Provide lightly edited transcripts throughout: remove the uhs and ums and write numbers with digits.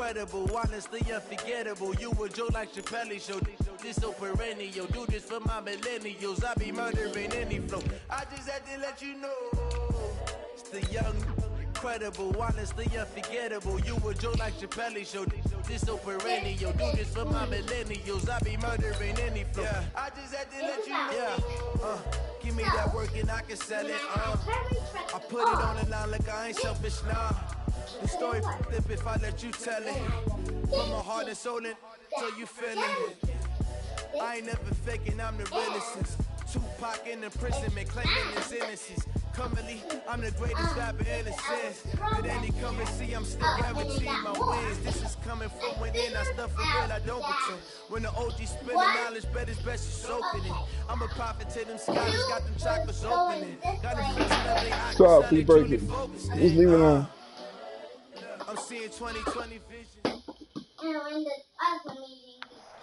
incredible, honestly unforgettable. You a joke like Chappelle show. This so perennial. Do this for my millennials. I be murdering any flow. I just had to let you know. It's the young, incredible, honestly unforgettable. You a joke like Chappelle show. This so perennial. Do this for my millennials. I be murdering any flow. Yeah. I just had to let you know. Yeah. Give me that work and I can sell it. I put it on the line like I ain't selfish, nah. The story flip if I let you tell it. From my heart and soul until you feel it. I ain't never faking, I'm the realest since Tupac in imprisonment, claiming his innocence. Currently, I'm the greatest rapper in a sense. But any currency, I'm still guaranteed my wins. This is coming from within, I stuff for real, I don't pretend. When the OG spit knowledge, bet it's best you soaking it. I'm a prophet to them scholars, got them chocolates opening. Got them fixing up they eyes. Stop, please break it. Just leave it alone. I'm seeing 2020 vision.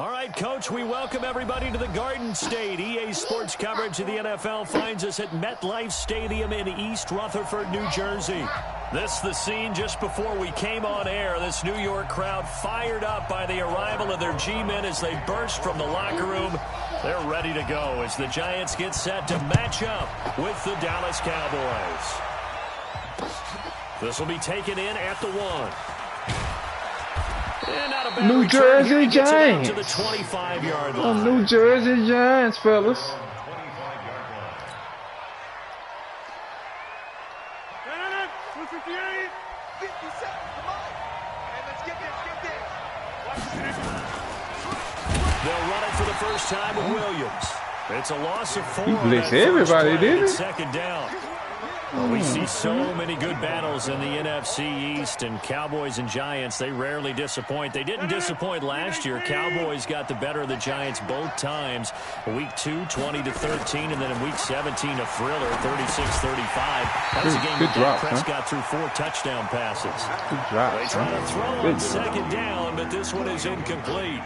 All right, Coach, we welcome everybody to the Garden State. EA Sports coverage of the NFL finds us at MetLife Stadium in East Rutherford, New Jersey. This the scene just before we came on air. This New York crowd fired up by the arrival of their G-men as they burst from the locker room. They're ready to go as the Giants get set to match up with the Dallas Cowboys. This will be taken in at the 1. New Jersey Giants. To the 25-yard line. New Jersey Giants, fellas. They'll run it for the first time with Williams. It's a loss of 4. You blitz everybody, didn't it? Second down. Well, we see so many good battles in the NFC East, and Cowboys and Giants, they rarely disappoint. They didn't disappoint last year. Cowboys got the better of the Giants both times. Week 2, 20-13, and then in Week 17, a thriller, 36-35. That was a game that Dak Prescott threw 4 touchdown passes. Good drop, they try to throw on second down, but this one is incomplete.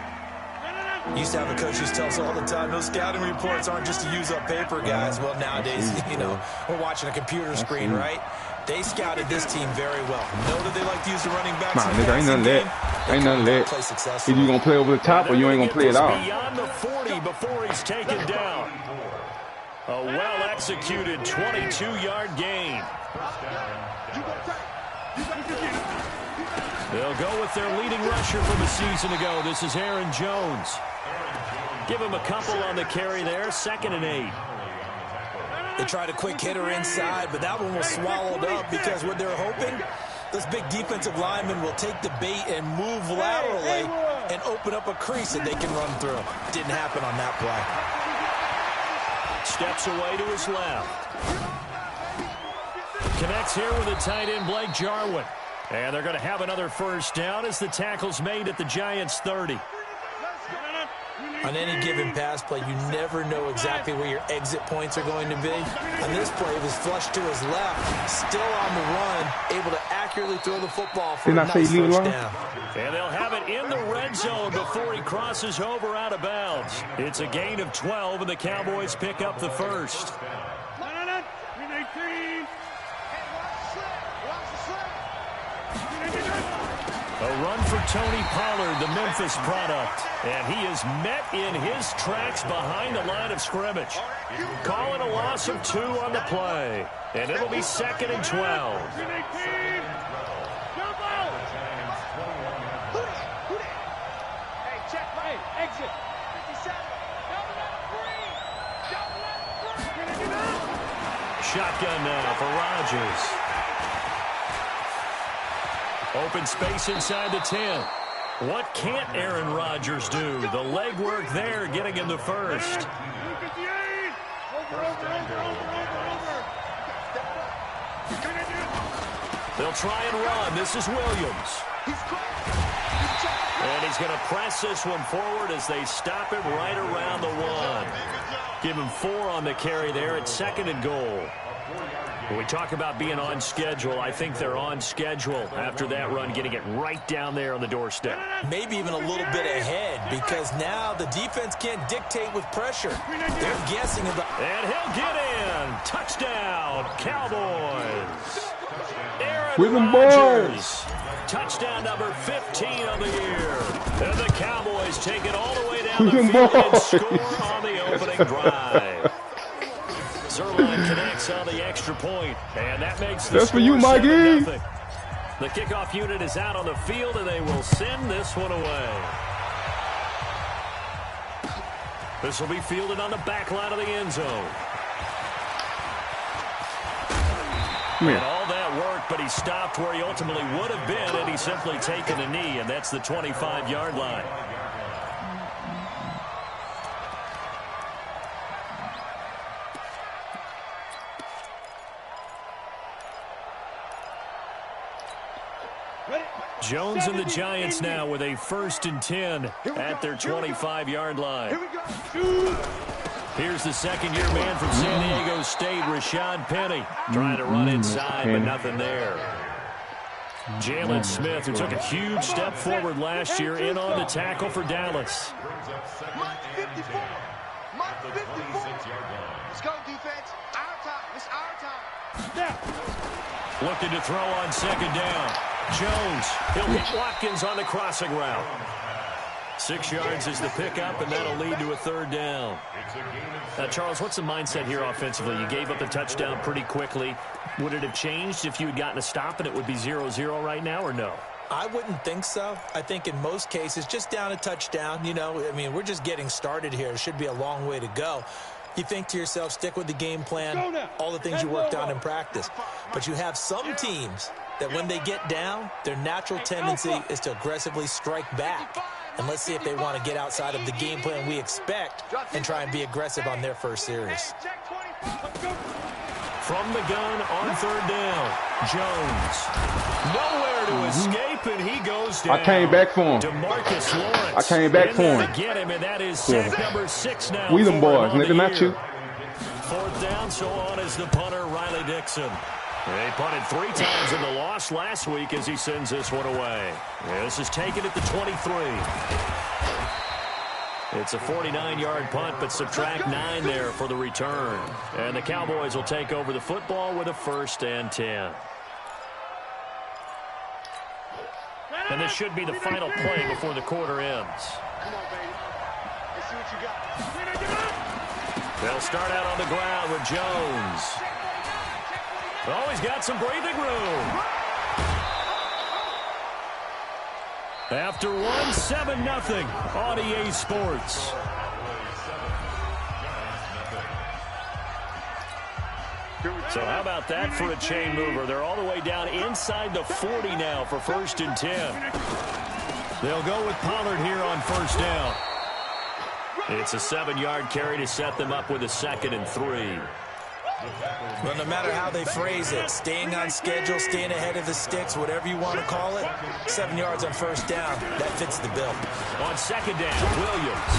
Used to have a coach who tells us all the time, those scouting reports aren't just to use up paper, guys. Well, nowadays, you know, we're watching a computer screen, right? They scouted this team very well. Know that they like to use the running backs. Nah, nigga, ain't nothing lit. Ain't nothing lit. Either you gonna play over the top or you ain't gonna play it out. Beyond the 40 before he's taken down. A well-executed 22-yard gain. They'll go with their leading rusher from a season ago. This is Aaron Jones. Give him a couple on the carry there. 2nd and 8. They tried a quick hitter inside, but that one was swallowed up because what they're hoping, those big defensive linemen will take the bait and move laterally and open up a crease that they can run through. Didn't happen on that play. Steps away to his left. Connects here with the tight end Blake Jarwin. And they're going to have another first down as the tackle's made at the Giants' 30. On any given pass play, you never know exactly where your exit points are going to be. On this play, it was flushed to his left, still on the run, able to accurately throw the football for a nice first down. And they'll have it in the red zone before he crosses over out of bounds. It's a gain of 12, and the Cowboys pick up the first. A run for Tony Pollard, the Memphis product. And he is met in his tracks behind the line of scrimmage. Calling a loss of 2 on the play. And it'll be 2nd and 12. Shotgun now for Rodgers. Open space inside the 10. What can't Aaron Rodgers do? The legwork there getting him the first. They'll try and run. This is Williams. And he's going to press this one forward as they stop him right around the 1. Give him 4 on the carry there at 2nd and goal. When we talk about being on schedule, I think they're on schedule after that run, getting it right down there on the doorstep. Maybe even a little bit ahead, because now the defense can't dictate with pressure. They're guessing about... And he'll get in. Touchdown, Cowboys. Aaron Rodgers touchdown number 15 on the year. And the Cowboys take it all the way down the field and score on the opening drive. Zerline connects on the extra point, and that makes the score 7-0. The kickoff unit is out on the field, and they will send this one away. This will be fielded on the back line of the end zone. And all that work, but he stopped where he ultimately would have been, and he's simply taken a knee, and that's the 25-yard line. Jones and the Giants now with a 1st and 10 at their 25-yard line. Here's the second-year man from San Diego State, Rashad Penny, trying to run inside, but nothing there. Jalen Smith, who took a huge step forward last year, in on the tackle for Dallas. Mark 54. Mark 54. Let's go, defense. Our time. It's our time. Looking to throw on second down. Jones, he'll hit Watkins on the crossing route. 6 yards is the pickup, and that'll lead to a 3rd down. Charles, what's the mindset here offensively? You gave up the touchdown pretty quickly. Would it have changed if you had gotten a stop and it would be 0-0 right now, or no? I wouldn't think so. I think in most cases, just down a touchdown, you know, I mean, we're just getting started here. It should be a long way to go. You think to yourself, stick with the game plan, all the things you worked on in practice. But you have some teams that when they get down, their natural tendency is to aggressively strike back. And let's see if they want to get outside of the game plan we expect and try and be aggressive on their first series. From the gun on 3rd down, Jones. Nowhere to escape, and he goes down. I came back for him. DeMarcus Lawrence. I came back for him. To get him, and that is sack number 6 now. We them boys, nigga, not you. 4th down, so on is the punter, Riley Dixon. He punted 3 times in the loss last week as he sends this one away. This is taken at the 23. It's a 49-yard punt, but subtract 9 there for the return. And the Cowboys will take over the football with a 1st and 10. And this should be the final play before the quarter ends. Come on, baby. Let's see what you got. They'll start out on the ground with Jones. Oh, he's got some breathing room. After 7-0 on EA Sports. So how about that for a chain mover? They're all the way down inside the 40 now for 1st and 10. They'll go with Pollard here on 1st down. It's a 7-yard carry to set them up with a 2nd and 3. Well, no matter how they phrase it, staying on schedule, staying ahead of the sticks, whatever you want to call it, 7 yards on 1st down, that fits the bill. On 2nd down, Williams.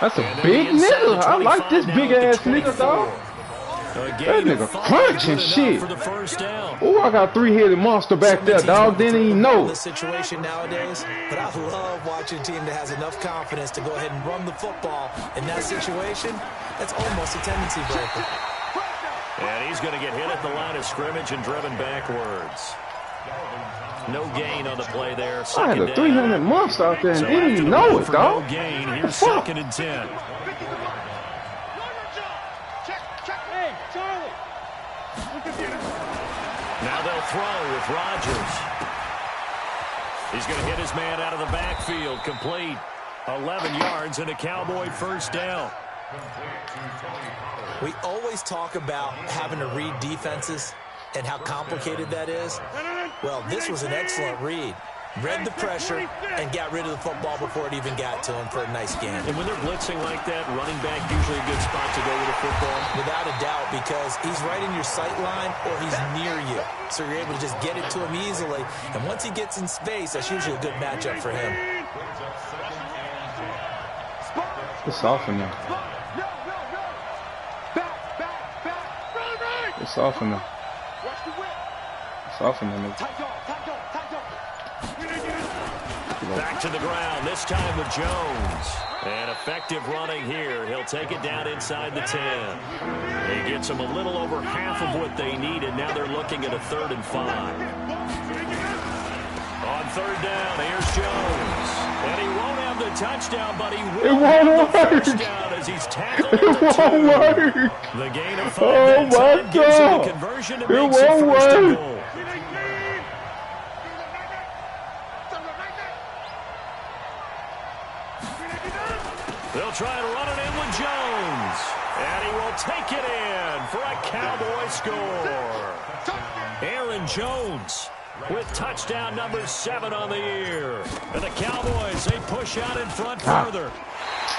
That's a big nigga. I like this big-ass nigga, dog. That nigga crunching shit. For the 1st down. Oh, I got 3-headed monster back there, dog. Didn't even know. This situation nowadays, but I love watching a team that has enough confidence to go ahead and run the football. In that situation, that's almost a tendency breaker. And he's going to get hit at the line of scrimmage and driven backwards. No gain on the play there. I had a 300 monster out there and didn't even know it, dog. No gain. Here's 2nd and 10. Now they'll throw with Rodgers. He's going to hit his man out of the backfield. Complete. 11 yards and a Cowboy 1st down. We always talk about having to read defenses and how complicated that is. Well, this was an excellent read. Read the pressure and got rid of the football before it even got to him for a nice game. And when they're blitzing like that, running back usually a good spot to go with the football? Without a doubt, because he's right in your sight line or he's near you. So you're able to just get it to him easily. And once he gets in space, that's usually a good matchup for him. It's off in there. It's off in there. It's off in there, nigga. Back to the ground, this time with Jones. And effective running here. He'll take it down inside the 10. He gets them a little over half of what they needed. Now they're looking at a 3rd and 5. third down. Here's Jones. And he won't have the touchdown, but he will have the first down as he's tackled at the 2. The gain of 5 that time gives him the conversion to make it first and goal. They'll try to run it in with Jones. And he will take it in for a Cowboy score. Aaron Jones with touchdown number 7 on the year. And the Cowboys, they push out in front further.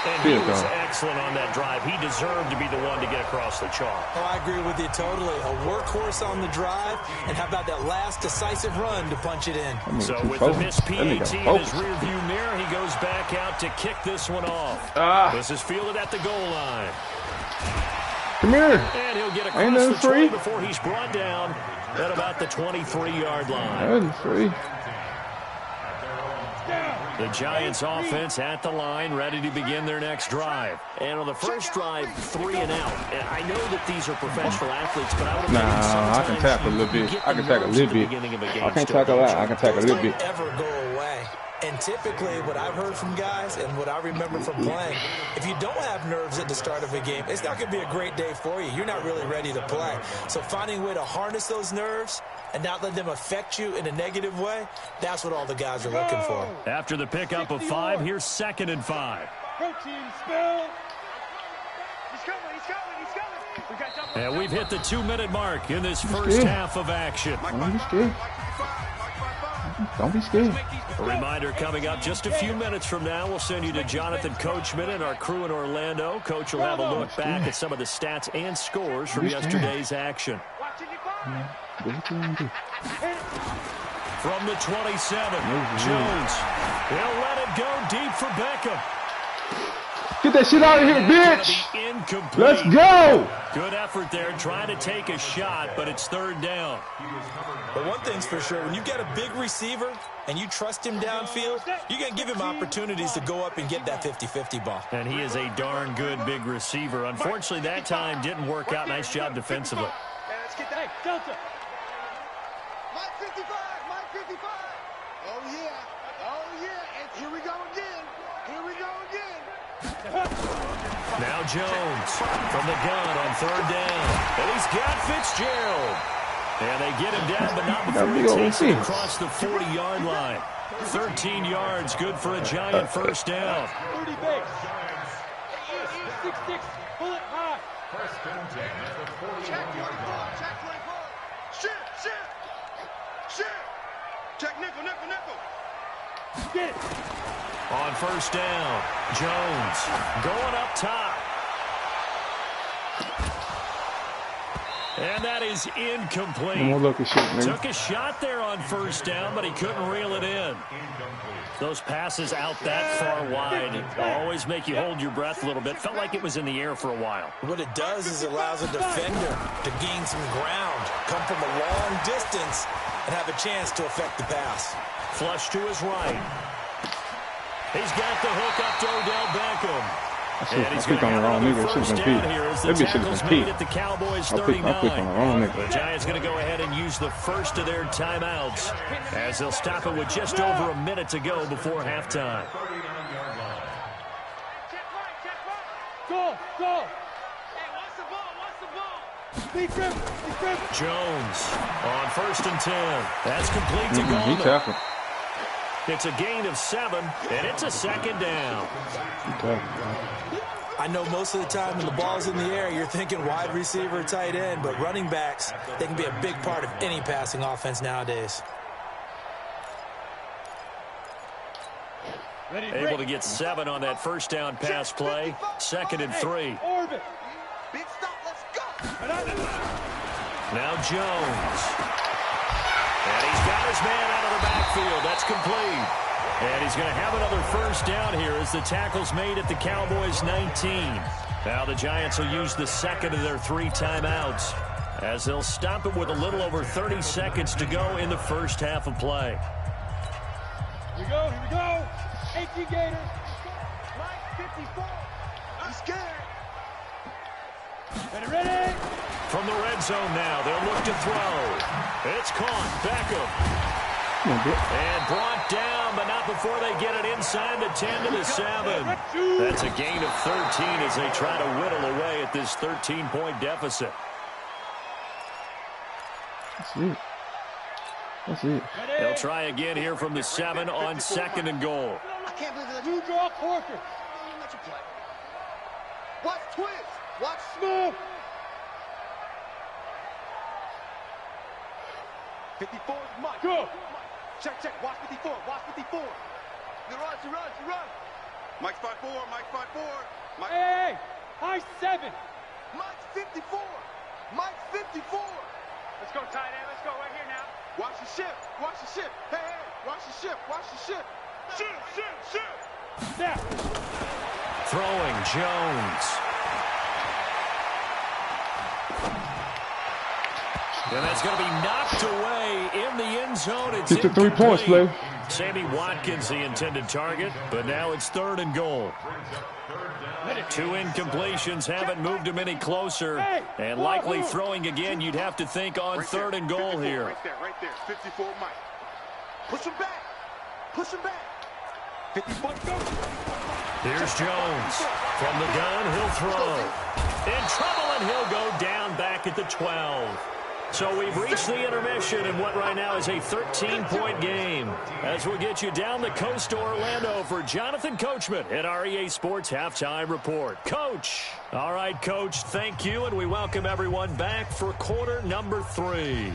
And he was excellent on that drive. He deserved to be the one to get across the chalk. Oh, I agree with you totally. A workhorse on the drive. And how about that last decisive run to punch it in? So with the missed PAT in his rearview mirror, he goes back out to kick this one off. This is fielded at the goal line. Come here. And he'll get across the 20 before he's brought down at about the 23-yard line. That's free. The Giants offense at the line, ready to begin their next drive. And on the first drive, 3 and out. And I know that these are professional athletes, but I would imagine I can tackle a little bit. I can tackle a little bit. I can't tackle a lot. I can tackle a little bit. Ever go away. And typically, what I've heard from guys and what I remember from playing, if you don't have nerves at the start of a game, it's not going to be a great day for you. You're not really ready to play. So finding a way to harness those nerves and not let them affect you in a negative way, that's what all the guys are looking for. After the pickup of 5, here's 2nd and 5. Protein spill. He's coming. And we've hit the 2-minute mark in this first half of action. Don't be scared. Don't be scared. A reminder coming up just a few minutes from now. We'll send you to Jonathan Coachman and our crew in Orlando. Coach will have a look back at some of the stats and scores from yesterday's action. From the 27, Jones. He'll let it go deep for Beckham. Get that shit out of here, bitch! Let's go! Good effort there, trying to take a shot, but it's 3rd down. But one thing's for sure, when you got a big receiver and you trust him downfield, you're going to give him opportunities to go up and get that 50-50 ball. And he is a darn good big receiver. Unfortunately, that time didn't work out. Nice job defensively. Let's get that. Delta. Mike 55. Oh, yeah. And here we go again. Now Jones from the gun on 3rd down. And he's got Fitzgerald. And they get him down, but not before he takes it across the 40-yard line. 13 yards, good for a Giant first down. 30 base. 6-6, pull it high. Check 24. Shit. Check nickel. Get it. On first down, Jones going up top. And that is incomplete. Took a shot there on first down, but he couldn't reel it in. Those passes out that far wide always make you hold your breath a little bit. Felt like it was in the air for a while. What it does is it allows a defender to gain some ground, come from a long distance, and have a chance to affect the pass. Flush to his right. He's got the hook up to Odell Beckham. And he's going to have another first down here as the tackle's made at the Cowboys 39. The Giants going to go ahead and use the first of their timeouts as they'll stop it with just over a minute to go before halftime. Go. Hey, what's the ball? Jones on 1st and 10. That's complete to Gallman. It's a gain of 7, and it's a 2nd down. I know most of the time when the ball's in the air, you're thinking wide receiver, tight end, but running backs, they can be a big part of any passing offense nowadays. Able to get 7 on that first down pass play. 2nd and 3. Big stop, let's go. Now Jones. And he's got his man out of the backfield. That's complete. And he's going to have another first down here as the tackle's made at the Cowboys 19. Now the Giants will use the 2nd of their 3 timeouts as they'll stop it with a little over 30 seconds to go in the first half of play. Here we go. 18 Gators. Line 54. I'm scared. Ready. From the red zone now, they'll look to throw. It's caught. Beckham. And brought down, but not before they get it inside the 10 to the 7. That's a gain of 13 as they try to whittle away at this 13-point deficit. That's it. That's it. They'll try again here from the 7 on 2nd and goal. I can't believe that you draw quarter. Let you play. Watch twist. Watch smooth. 54 is Mike. Go. Check. Watch 54. Watch 54. You run. Mike's 5-4. Mike. Hey. Mike's 7. Mike's 54. Mike's 54. Let's go, tight end. Let's go right here now. Watch the ship. Hey. Watch the ship. Ship. Now. Throwing Jones. And that's going to be knocked away in the end zone. It's 53 points, play. Sammy Watkins, the intended target, but now it's 3rd and goal. 2 incompletions haven't moved him any closer, and likely throwing again. You'd have to think on 3rd and goal here. Right there. 54, Mike. Push him back. 54, go. Here's Jones. From the gun, he'll throw. In trouble, and he'll go down back at the 12. So we've reached the intermission in what right now is a 13-point game. As we'll get you down the coast to Orlando for Jonathan Coachman at our EA Sports Halftime Report. Coach. All right, Coach, thank you, and we welcome everyone back for quarter number 3.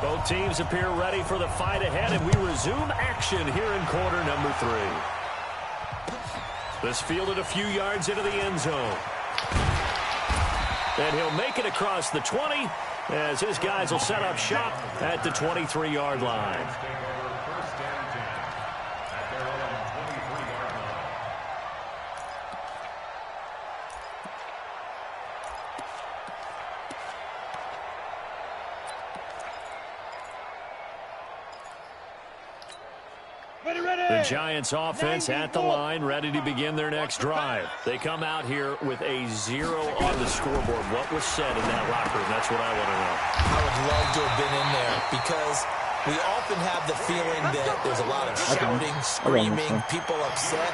Both teams appear ready for the fight ahead, and we resume action here in quarter number 3. This fielded a few yards into the end zone. And he'll make it across the 20 as his guys will set up shop at the 23-yard line. The Giants offense at the line, ready to begin their next drive. They come out here with a 0 on the scoreboard. What was said in that locker room? That's what I want to know. I would love to have been in there because we often have the feeling that there's a lot of shouting, screaming, people upset.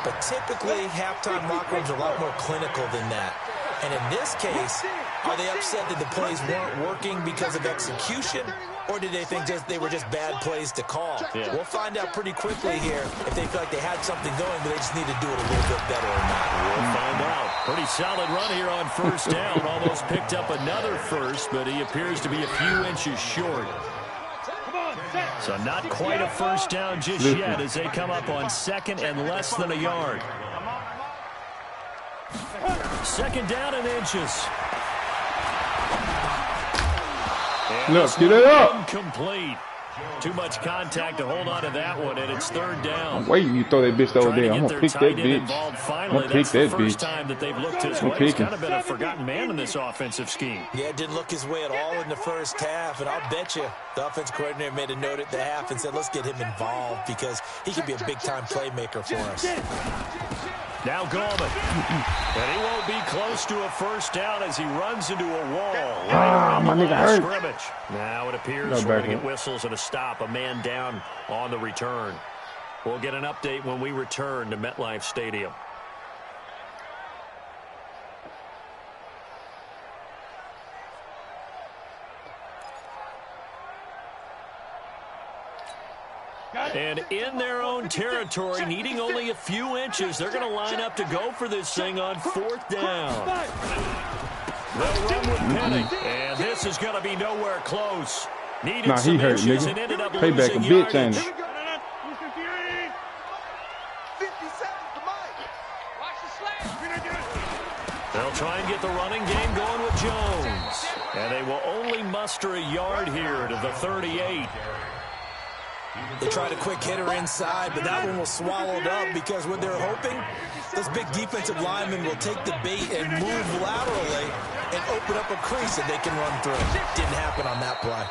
But typically, halftime locker rooms are a lot more clinical than that. And in this case, are they upset that the plays weren't working because of execution? Or did they think they were just bad plays to call? Yeah. We'll find out pretty quickly here if they feel like they had something going, but they just need to do it a little bit better or not. We'll find out. Pretty solid run here on 1st down. Almost picked up another first, but he appears to be a few inches short. So not quite a 1st down just yet as they come up on 2nd and less than a yard. 2nd down and inches. Look, get it up. Incomplete. Too much contact to hold on to that one, and it's 3rd down. Wait, you throw that bitch over there. I'm going to pick that bitch. Finally, that's the first time that they've looked his way. He's kind of been a forgotten man in this offensive scheme. Yeah, it didn't look his way at all in the first half, and I'll bet you the offense coordinator made a note at the half and said, let's get him involved because he could be a big-time playmaker for us. Now Gallman. And he won't be close to a 1st down as he runs into a wall. My nigga hurt. Scrimmage. Now it appears we're going to get whistles and a stop. A man down on the return. We'll get an update when we return to MetLife Stadium. And in their own territory, needing only a few inches, they're going to line up to go for this thing on 4th down. They'll run with Penny, and this is going to be nowhere close. Needed some inches and ended up Payback a losing bitch, yardage. ain't it? They'll try and get the running game going with Jones. And they will only muster a yard here to the 38. They tried a quick hitter inside, but that one was swallowed up because what they're hoping, those big defensive linemen will take the bait and move laterally and open up a crease that they can run through. Didn't happen on that play.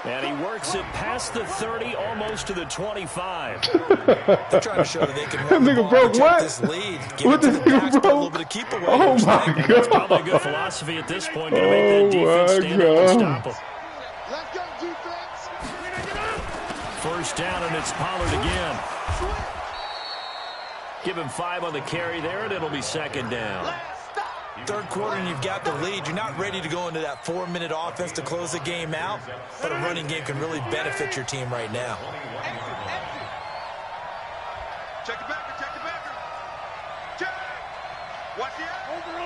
And he works it past the 30, almost to the 25. They're trying to show that they can run the ball, broke what? this lead. Give What it to this the nigga backs, put a broke? little bit of keep away. Oh my That's God. probably a good philosophy at this point. Going to make that defense stand up and stop him. Let's go, defense. First down, and it's Pollard again. Give him 5 on the carry there, and it'll be second down. Third quarter and you've got the lead. You're not ready to go into that 4-minute offense to close the game out, but a running game can really benefit your team right now. Check the backer, check the backer. Check. Watch the over.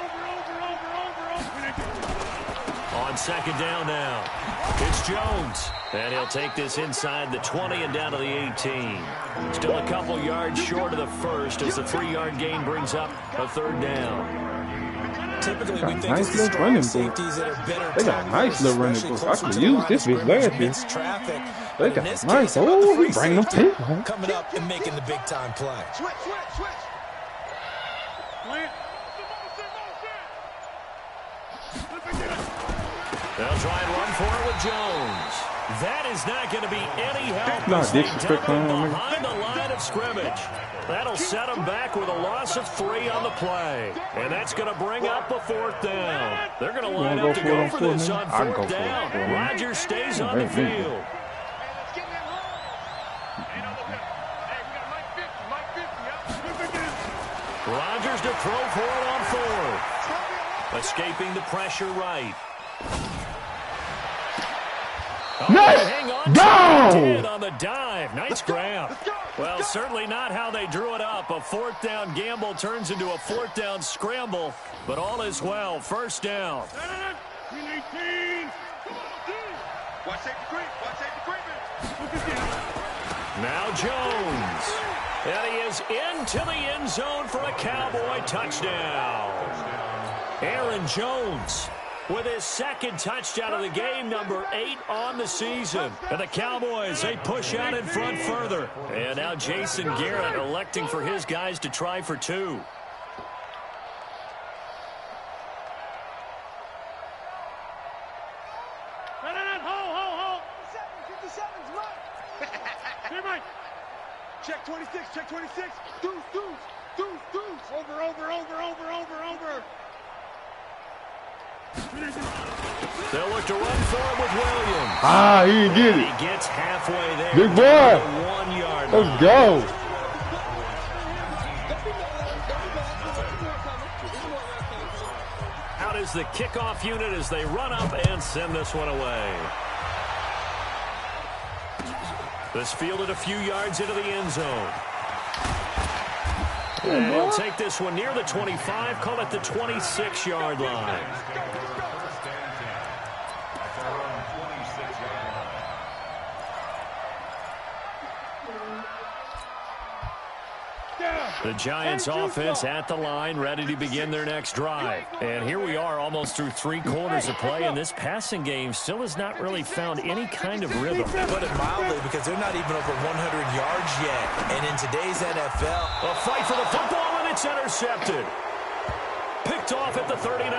On second down now, it's Jones. And he'll take this inside the 20 and down to the 18. Still a couple yards short of the first as the 3-yard gain brings up a third down. Typically, we think nice it's the little strong running safeties that are better. They got nice little running books. I could use this bitch last year. Traffic. They got nice. Oh, he bring them people. Coming up and making the big time play. Switch. They'll try and run for it with Jones. That is not going to be any help. Not as they disrespect dump him on me. behind the line of scrimmage. That'll set him back with a loss of 3 on the play. And that's going to bring up a fourth down. They're going to line up to go for this on fourth down. Rodgers stays on the field. Rodgers to throw for it on fourth. Escaping the pressure right. Nice! Go! On the dive. Nice grab. Well, certainly not how they drew it up. A fourth down gamble turns into a fourth down scramble, but all is well. First down. Now Jones. And he is into the end zone for a Cowboy touchdown. Aaron Jones with his second touchdown of the game, number 8 on the season. And the Cowboys, they push out in front further. And now Jason Garrett electing for his guys to try for 2. Check 26, check 26. Deuce. Over. They'll look to run for it with Williams. Ah, he didn't get it. He gets halfway there. Big boy. 1 yard. Let's go. Out is the kickoff unit as they run up and send this one away. This fielded a few yards into the end zone. And he'll take this one near the 25, call it the 26-yard line. The Giants offense at the line, ready to begin their next drive. And here we are almost through 3 quarters of play, and this passing game still has not really found any kind of rhythm. Put it mildly, because they're not even over 100 yards yet. And in today's NFL, a fight for the football, and it's intercepted. Picked off at the 39.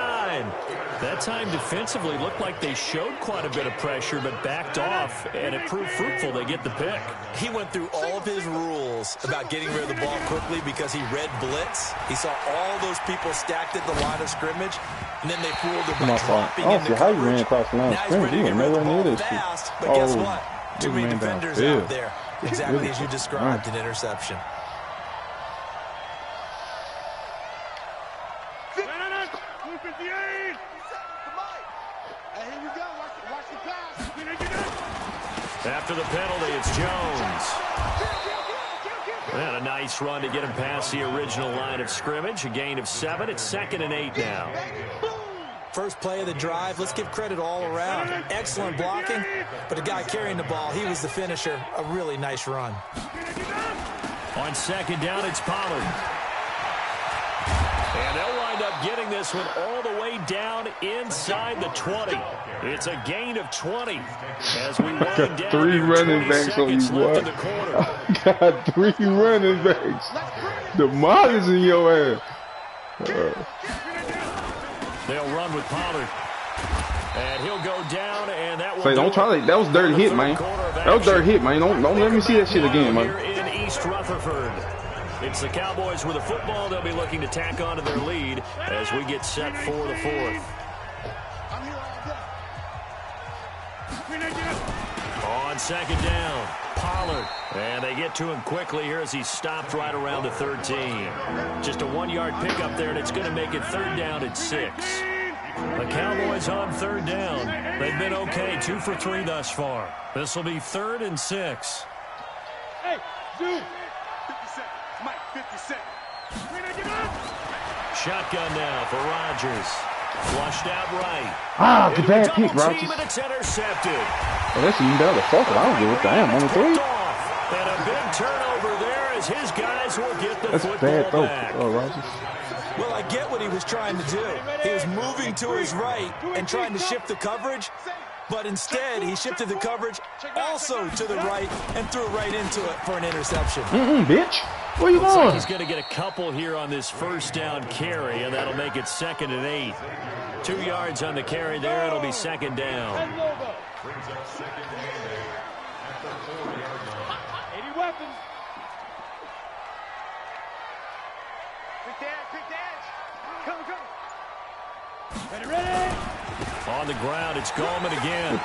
That time defensively looked like they showed quite a bit of pressure, but backed off, and it proved fruitful. They get the pick. he went through all of his rules about getting rid of the ball quickly because he read blitz. He saw all those people stacked at the line of scrimmage, and then they fooled him by dropping in the how you ran coverage. across the line of Now he's scrimmage. ready You to ain't get rid of the nowhere near ball this shit. fast, but guess what? Too many man defenders downfield. out there. Exactly as you described, an interception. After the penalty, it's Jones. And a nice run to get him past the original line of scrimmage. A gain of 7. It's 2nd and 8 now. First play of the drive, let's give credit all around. Excellent blocking, but the guy carrying the ball, he was the finisher. A really nice run. On 2nd down, it's Pollard. And they'll wind up getting this one all the way down inside the 20. It's a gain of 20 as we wind down. 3 running backs on you, boy. I got 3 running backs. The Molly's in your ass. They'll run with Pollard. And he'll go down, and that will Say, don't try that was dirty hit, man. That was dirty hit, man. Don't let me see that shit again, man. Here in East Rutherford. It's the Cowboys with the football. They'll be looking to tack on to their lead as we get set for the fourth. On second down, Pollard. And they get to him quickly here as he stopped right around the 13. Just a 1-yard pickup there, and it's going to make it third down at 6. The Cowboys on third down. They've been okay, 2 for 3 thus far. This will be 3rd and 6. Hey, dude. 57. Mike, 57. Shotgun now for Rodgers. Flushed out right. Ah, the bad pick, Rodgers. And it's intercepted. Oh, that's even better. Fuck it, I don't give a damn. On the 3. And a big turnover there as his guys will get the football bad throw, back. Rodgers. Well, I get what he was trying to do. He was moving to his right and trying to shift the coverage, but instead he shifted the coverage also to the right and threw right into it for an interception. Bitch. Where you Looks going? like he's going to get a couple here on this first down carry, and that'll make it 2nd and 8. 2 yards on the carry there. It'll be 2nd down. 80 weapons. Quick dash. Come. Ready. On the ground, it's Gallman again.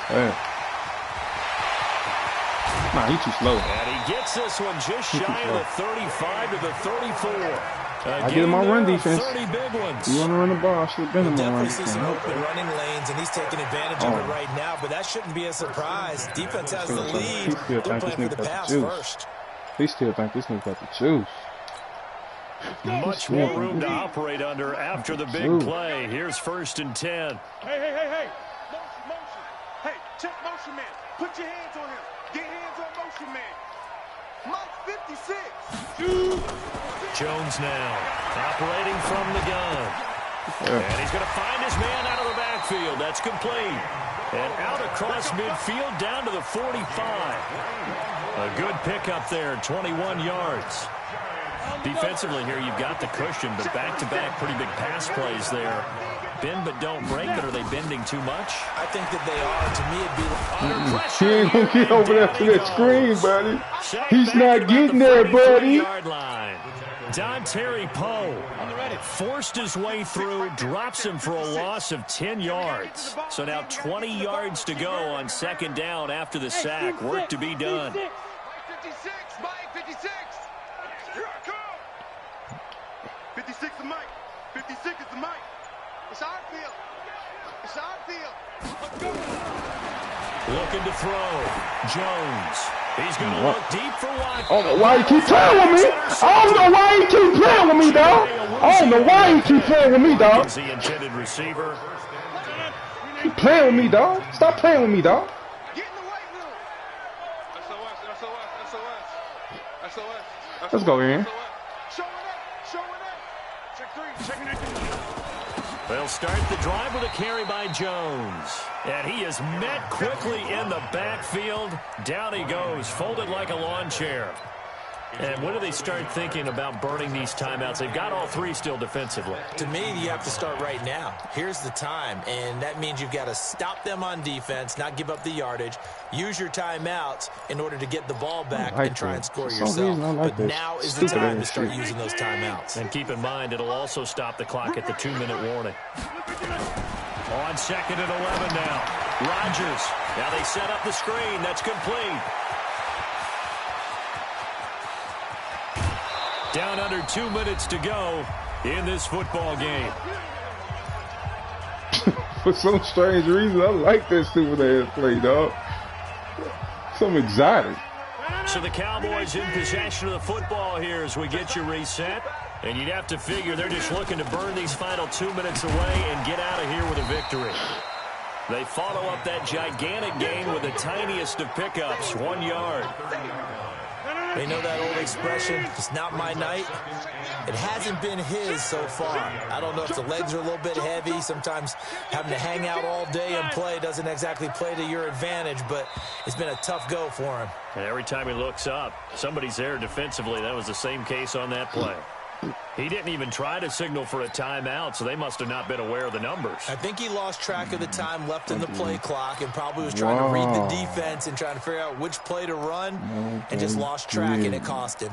Nah, he's too slow. And he gets this one just shy of the 35 to the 34. I give him my run defense. 30 big ones. You want to run the ball? I should have been in my run Definitely see some defense. open running lanes, and he's taking advantage of it right now, but that shouldn't be a surprise. Defense has the lead. They're playing for the pass first. He still think this nigga got the juice. Much more room to operate under after the big play. Here's 1st and 10. Hey. Motion. Hey, check motion man. Put your hands on him. Get hands on motion man. Mike 56. Jones now operating from the gun. And he's going to find his man out of the backfield. That's complete. And out across midfield down to the 45. A good pickup there, 21 yards. Defensively here, you've got the cushion, but back-to-back pretty big pass plays there. Bend but don't break, but are they bending too much? I think that they are. To me, it'd be Under He pressure. ain't gonna get over there to that screen, buddy. He's not getting there, buddy. Don Terry Poe forced his way through, drops him for a loss of 10 yards. So now 20 yards to go on 2nd down after the sack. Work to be done. Mike 56. Here I come. 56 is Mike. 56 is the Mike. It's our field. Let's go. Looking to throw. Jones. He's going to look deep for Watkins. I don't know why he keep playing with me. I don't know why he keep playing with me, dog. I don't know why he keep playing with me, dog. The intended receiver. He playing with me, dog. Stop playing with me, dog. Get in the weight room. SOS. Let's go, Aaron. Showing up. Check 3. Checking it. They'll start the drive with a carry by Jones. And he is met quickly in the backfield. Down he goes, folded like a lawn chair. And when do they start thinking about burning these timeouts? They've got all 3 still defensively. To me, you have to start right now. Here's the time, and that means you've got to stop them on defense, not give up the yardage, use your timeouts in order to get the ball back and try and score yourself. But now is the time to start using those timeouts. And keep in mind, it'll also stop the clock at the 2-minute warning. On 2nd and 11 now. Rodgers. Now they set up the screen. That's complete. Down under 2 minutes to go in this football game. For some strange reason, I like that stupid ass play, dog. Some exotic. So the Cowboys in possession of the football here as we get you reset. And you'd have to figure they're just looking to burn these final 2 minutes away and get out of here with a victory. They follow up that gigantic gain with the tiniest of pickups, 1 yard. They know that old expression, it's not my night. It hasn't been his so far. I don't know if the legs are a little bit heavy. Sometimes having to hang out all day and play doesn't exactly play to your advantage, but it's been a tough go for him. And every time he looks up, somebody's there defensively. That was the same case on that play. He didn't even try to signal for a timeout, so they must have not been aware of the numbers. I think he lost track of the time left in the play clock and probably was trying to read the defense and trying to figure out which play to run and just lost track, and it cost him.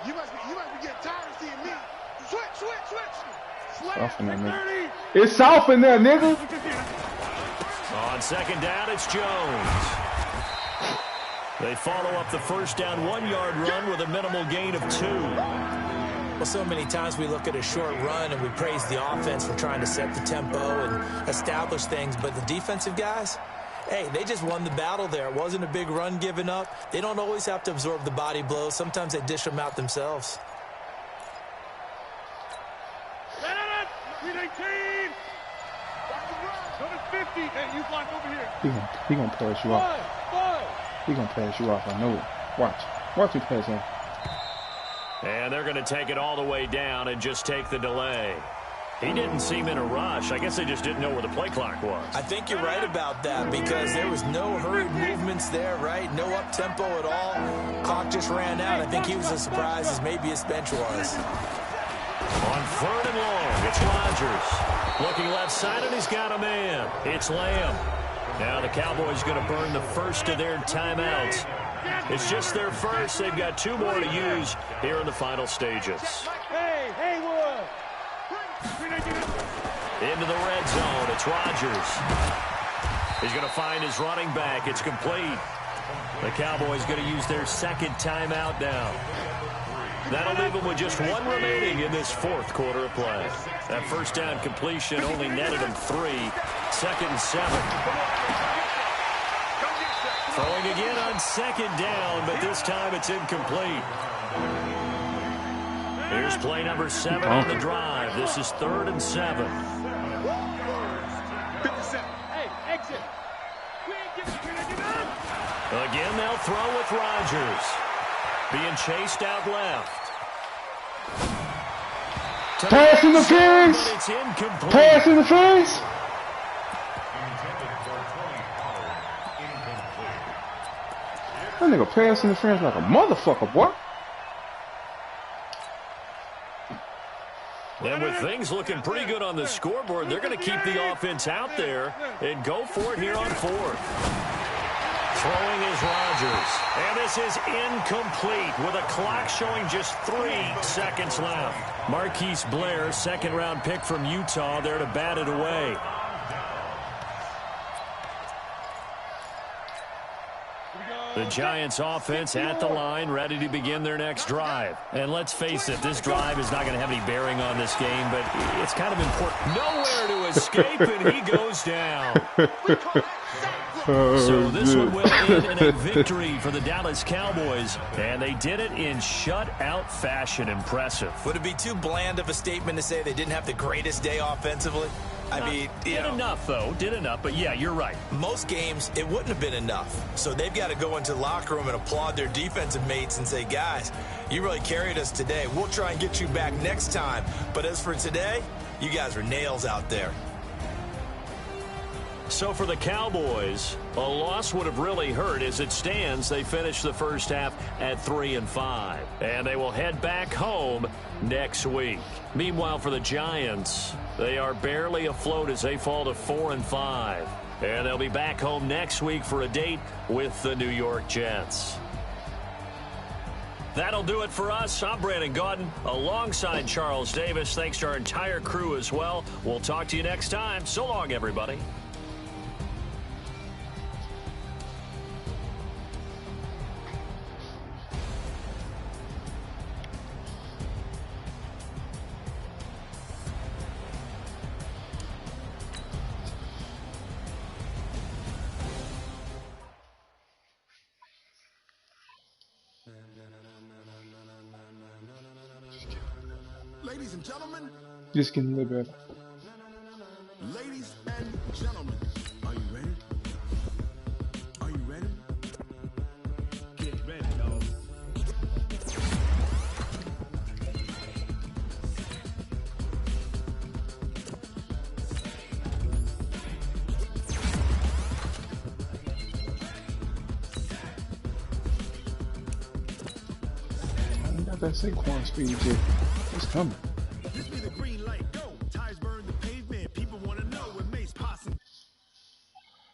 You must be getting tired of seeing me. Switch. It's soft in there, nigga. On second down, it's Jones. They follow up the first down 1-yard run with a minimal gain of 2. Well, so many times we look at a short run and we praise the offense for trying to set the tempo and establish things, but the defensive guys, hey, they just won the battle there. It wasn't a big run given up. They don't always have to absorb the body blows. Sometimes they dish them out themselves. 319. Number 50. Hey, you block over here. He gonna pass you off. He gonna pass you off. I know it. Watch him pass him. And they're going to take it all the way down and just take the delay. He didn't seem in a rush. I guess they just didn't know where the play clock was. I think you're right about that because there was no hurried movements there, right? No up-tempo at all. Clock just ran out. I think he was as surprised as maybe his bench was. On 3rd and long, it's Rodgers. Looking left side, and he's got a man. It's Lamb. Now the Cowboys going to burn the first of their timeouts. It's just their first. They've got 2 more to use here in the final stages. Hey, Haywood. Into the red zone. It's Rodgers. He's going to find his running back. It's complete. The Cowboys going to use their second timeout now. That'll leave them with just 1 remaining in this 4th quarter of play. That first down completion only netted them 3. 2nd and 7. Throwing again on 2nd down, but this time it's incomplete. Here's play number 7 on the drive. This is 3rd and 7. 57. Hey, exit. Again, they'll throw with Rodgers. Being chased out left. Pass interference. It's incomplete. Pass interference. That nigga pass interference like a motherfucker, boy. And with things looking pretty good on the scoreboard, they're going to keep the offense out there and go for it here on 4th. Throwing is Rodgers. And this is incomplete with a clock showing just 3 seconds left. Marquise Blair, 2nd-round pick from Utah, there to bat it away. The Giants offense at the line, ready to begin their next drive. And let's face it, this drive is not going to have any bearing on this game, but it's kind of important. Nowhere to escape, and he goes down. So this one will end in a victory for the Dallas Cowboys, and they did it in shutout fashion. Impressive. Would it be too bland of a statement to say they didn't have the greatest day offensively? I mean, did enough, though. Did enough, but yeah, you're right. Most games, it wouldn't have been enough. So they've got to go into the locker room and applaud their defensive mates and say, guys, you really carried us today. We'll try and get you back next time. But as for today, you guys are nails out there. So for the Cowboys, a loss would have really hurt. As it stands, they finished the first half at 3-5. And they will head back home next week. Meanwhile, for the Giants, they are barely afloat as they fall to 4-5. And they'll be back home next week for a date with the New York Jets. That'll do it for us. I'm Brandon Gaudin alongside Charles Davis. Thanks to our entire crew as well. We'll talk to you next time. So long, everybody. Ladies and gentlemen, Just getting a little better. ladies and gentlemen, are you ready? Are you ready? Get ready, y'all. that Saquon speed shit. It's coming.